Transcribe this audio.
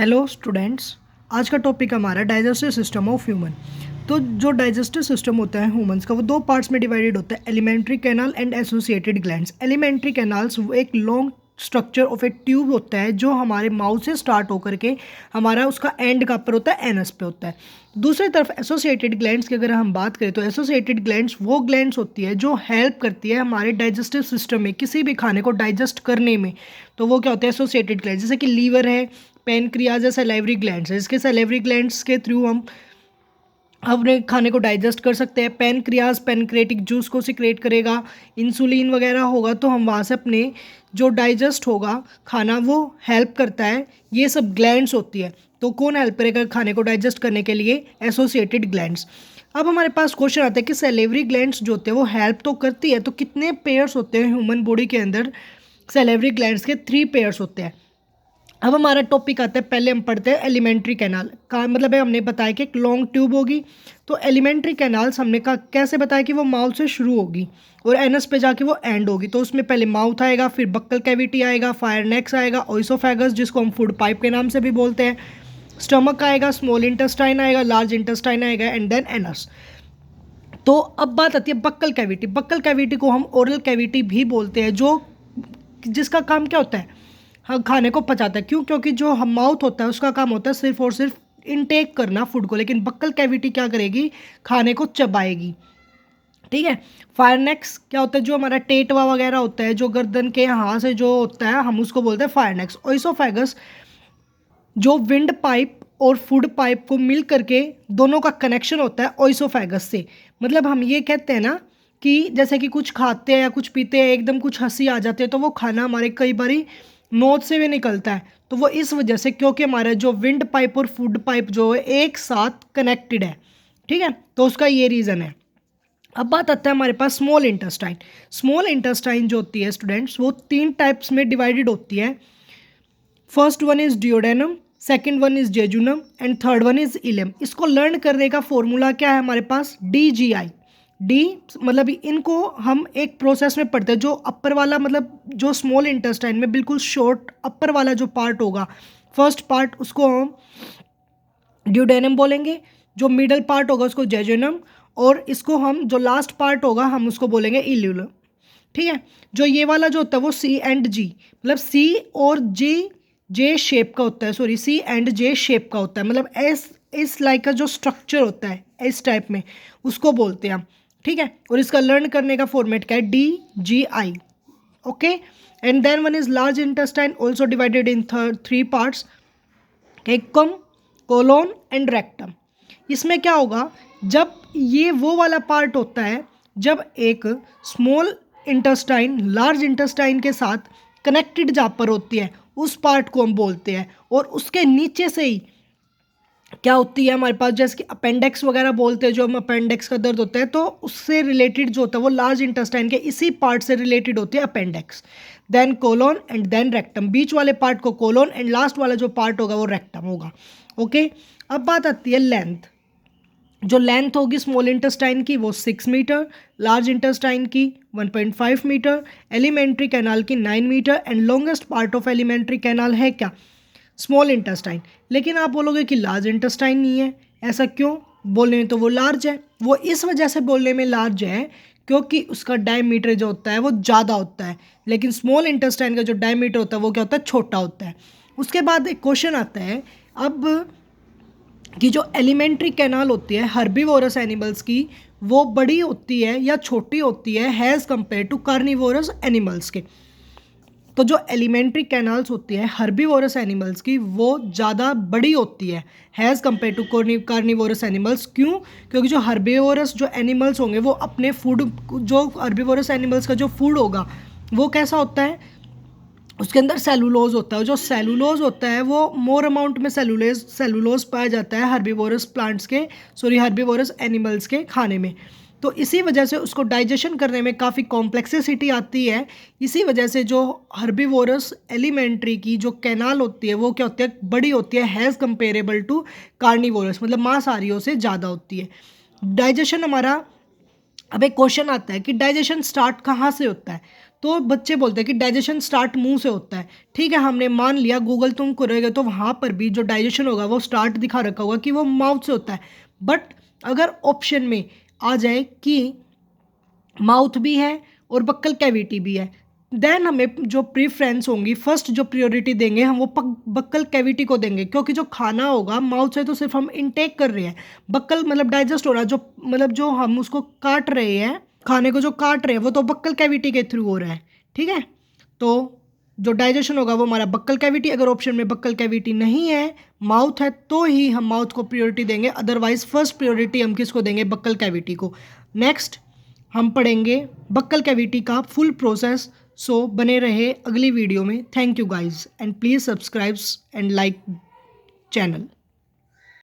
Hello students. आज का topic हमारा डाइजेस्टिव सिस्टम ऑफ ह्यूमन। तो जो डाइजेस्टिव सिस्टम होता है ह्यूमंस का वो दो पार्ट्स में डिवाइडेड होता है, alimentary canal and associated glands. Alimentary canals वो एक long structure of a tube होता है जो हमारे माउथ से स्टार्ट होकर के हमारा उसका एंड कहाँ पर होता है, एनस पे होता है। दूसरी तरफ एसोसिएटेड ग्लैंड्स की अगर हम बात करें तो एसोसिएटेड ग्लैंड्स वो ग्लैंड्स होती है जो हेल्प करती है हमारे डाइजेस्टिव सिस्टम में किसी भी खाने को डाइजेस्ट करने में। तो वो क्या होता है, एसोसिएटेड ग्लैंड्स, जैसे कि लीवर है, पैनक्रियाज है, सैलिवरी ग्लैंड्स है। इसके सैलिवरी ग्लैंड्स के थ्रू हम अपने खाने को डाइजेस्ट कर सकते हैं। पैनक्रियाज पैनक्रेटिक जूस को सिक्रेट करेगा, इंसुलिन वगैरह होगा तो हम वहाँ से अपने जो डाइजेस्ट होगा खाना वो हेल्प करता है। ये सब ग्लैंड्स होती है। तो कौन हेल्प करेगा खाने को डाइजेस्ट करने के लिए? Associated glands. अब हमारे पास क्वेश्चन आता है कि सैलिवरी ग्लैंड्स जो होते हैं वो हेल्प तो करती है, तो कितने पेयर्स होते हैं ह्यूमन बॉडी के अंदर? सैलिवरी ग्लैंड्स के 3 पेयर्स होते हैं। अब हमारा टॉपिक आता है, पहले हम पढ़ते हैं एलिमेंट्री कैनाल का मतलब है, हमने बताया कि एक लॉन्ग ट्यूब होगी। तो एलिमेंट्री कैनाल्स हमने कहा कैसे बताया कि वो माउथ से शुरू होगी और एनस पे जाके वो एंड होगी। तो उसमें पहले माउथ आएगा, फिर बक्कल कैविटी आएगा, फायरनेक्स आएगा, ओइसोफेगस जिसको हम फूड पाइप के नाम से भी बोलते हैं, स्टमक आएगा, स्मॉल इंटेस्टाइन आएगा, लार्ज इंटेस्टाइन आएगा एंड देन एनस। तो अब बात आती है बक्कल कैविटी। बक्कल कैविटी को हम ओरल कैविटी भी बोलते हैं, जो जिसका काम क्या होता है, हाँ, खाने को पचाता है। क्यों? क्योंकि जो हम माउथ होता है उसका काम होता है सिर्फ और सिर्फ इनटेक करना फूड को, लेकिन बक्कल कैविटी क्या करेगी, खाने को चबाएगी। ठीक है। फायरनेक्स क्या होता है, जो हमारा टेटवा वगैरह होता है, जो गर्दन के यहाँ से जो होता है हम उसको बोलते हैं फायरनेक्स। ओइसोफेगस जो विंड पाइप और फूड पाइप को मिल करके दोनों का कनेक्शन होता है ओइसोफेगस से। मतलब हम ये कहते हैं ना कि जैसे कि कुछ खाते हैं या कुछ पीते हैं, एकदम कुछ हंसी आ जाती है तो वो खाना हमारे कई बारी नोज से भी निकलता है। तो वो इस वजह से, क्योंकि हमारा जो विंड पाइप और फूड पाइप जो है एक साथ कनेक्टेड है। ठीक है, तो उसका ये रीज़न है। अब बात आता है हमारे पास स्मॉल इंटेस्टाइन। स्मॉल इंटेस्टाइन जो होती है स्टूडेंट्स, वो 3 टाइप्स में डिवाइडेड होती है। First one is duodenum, second one is jejunum and third one is ileum. इसको लर्न करने का फॉर्मूला क्या है हमारे पास? DGI। डी मतलब इनको हम एक प्रोसेस में पढ़ते हैं। जो अपर वाला मतलब जो स्मॉल इंटेस्टाइन में बिल्कुल शॉर्ट अपर वाला जो पार्ट होगा, फर्स्ट पार्ट, उसको हम ड्यूडेनम बोलेंगे। जो मिडल पार्ट होगा उसको जेजुनम, और इसको हम जो लास्ट पार्ट होगा हम उसको बोलेंगे इल्यूलम। ठीक है। जो ये वाला जो होता है वो C&G मतलब C और जे शेप का होता है, सॉरी C&J शेप का होता है, मतलब इस लाइक का जो स्ट्रक्चर होता है इस टाइप में, उसको बोलते हैं हम। ठीक है। और इसका लर्न करने का फॉर्मेट क्या है? DGI। Okay. And then one is large intestine, also divided in 3 parts, caecum, colon and rectum. इसमें क्या होगा, जब ये वो वाला पार्ट होता है जब एक स्मॉल इंटेस्टाइन लार्ज इंटेस्टाइन के साथ कनेक्टेड जहाँ पर होती है उस पार्ट को हम बोलते हैं। और उसके नीचे से ही क्या होती है हमारे पास, जैसे कि अपेंडिक्स वगैरह बोलते हैं, जो हम अपेंडिक्स का दर्द होता है तो उससे रिलेटेड जो होता है वो लार्ज इंटेस्टाइन के इसी पार्ट से रिलेटेड होती है, appendix. Then colon and then rectum. बीच वाले पार्ट को कोलोन एंड लास्ट वाला जो पार्ट होगा वो रेक्टम होगा। ओके। अब बात आती है लेंथ। जो लेंथ होगी स्मॉल इंटेस्टाइन की वो 6 मीटर, लार्ज इंटेस्टाइन की 1.5 मीटर, एलिमेंट्री कैनाल की 9 metre and longest part of alimentary canal है क्या? Small intestine. लेकिन आप बोलोगे कि लार्ज इंटेस्टाइन नहीं है, ऐसा क्यों? बोलने में तो वो लार्ज है। वो इस वजह से बोलने में लार्ज है क्योंकि उसका डायमीटर जो होता है वो ज़्यादा होता है, लेकिन स्मॉल इंटेस्टाइन का जो डायमीटर होता है वो क्या होता है? छोटा होता है। उसके बाद एक क्वेश्चन आता है अब कि जो एलिमेंट्री कैनाल होती है हर्बीवोरस एनिमल्स की, वो बड़ी होती है या छोटी होती है has compare to carnivorous animals के? तो जो एलिमेंट्री कैनाल्स होती है हर्बीवोरस एनिमल्स की वो ज़्यादा बड़ी होती है has compare to carnivorous animals. क्यों? क्योंकि जो हर्बीवोरस जो एनिमल्स होंगे वो अपने फूड, जो हर्बीवोरस एनिमल्स का जो फूड होगा वो कैसा होता है, उसके अंदर सेलुलोज होता है। जो सेलुलोज होता है वो मोर अमाउंट में सेलुलोज पाया जाता है हर्बीवोरस प्लांट्स के, सॉरी हर्बीवोरस एनिमल्स के खाने में। तो इसी वजह से उसको डाइजेशन करने में काफ़ी कॉम्प्लेक्सिटी आती है। इसी वजह से जो हर्बीवोरस एलिमेंट्री की जो कैनाल होती है वो क्या होती है? बड़ी होती है हैज़ कंपेरेबल टू कार्निवोरस, मतलब मांसाहारियों से ज़्यादा होती है। डाइजेशन हमारा, अब एक क्वेश्चन आता है कि डाइजेशन स्टार्ट कहाँ से होता है? तो बच्चे बोलते हैं कि डाइजेशन स्टार्ट मुंह से होता है। ठीक है, हमने मान लिया, गूगल तुम करोगे तो वहाँ पर भी जो डाइजेशन होगा वो स्टार्ट दिखा रखा होगा कि वो माउथ से होता है। बट अगर ऑप्शन में आ जाए कि माउथ भी है और बक्कल कैविटी भी है, देन हमें जो प्रीफ्रेंस होंगी, फर्स्ट जो प्रायोरिटी देंगे हम वो बक्कल कैविटी को देंगे, क्योंकि जो खाना होगा माउथ से तो सिर्फ हम इनटेक कर रहे हैं, बक्कल मतलब डाइजेस्ट हो रहा है, जो मतलब जो हम उसको काट रहे हैं, खाने को जो काट रहे हैं वो तो बक्कल कैविटी के थ्रू हो रहा है। ठीक है, तो जो डाइजेशन होगा वो हमारा बक्कल कैविटी, अगर ऑप्शन में बक्कल कैविटी नहीं है, माउथ है, तो ही हम माउथ को प्रायोरिटी देंगे, अदरवाइज फर्स्ट प्रायोरिटी हम किसको देंगे, बक्कल कैविटी को। नेक्स्ट हम पढ़ेंगे बक्कल कैविटी का फुल प्रोसेस। सो बने रहे अगली वीडियो में। Thank you guys and please subscribe and like channel.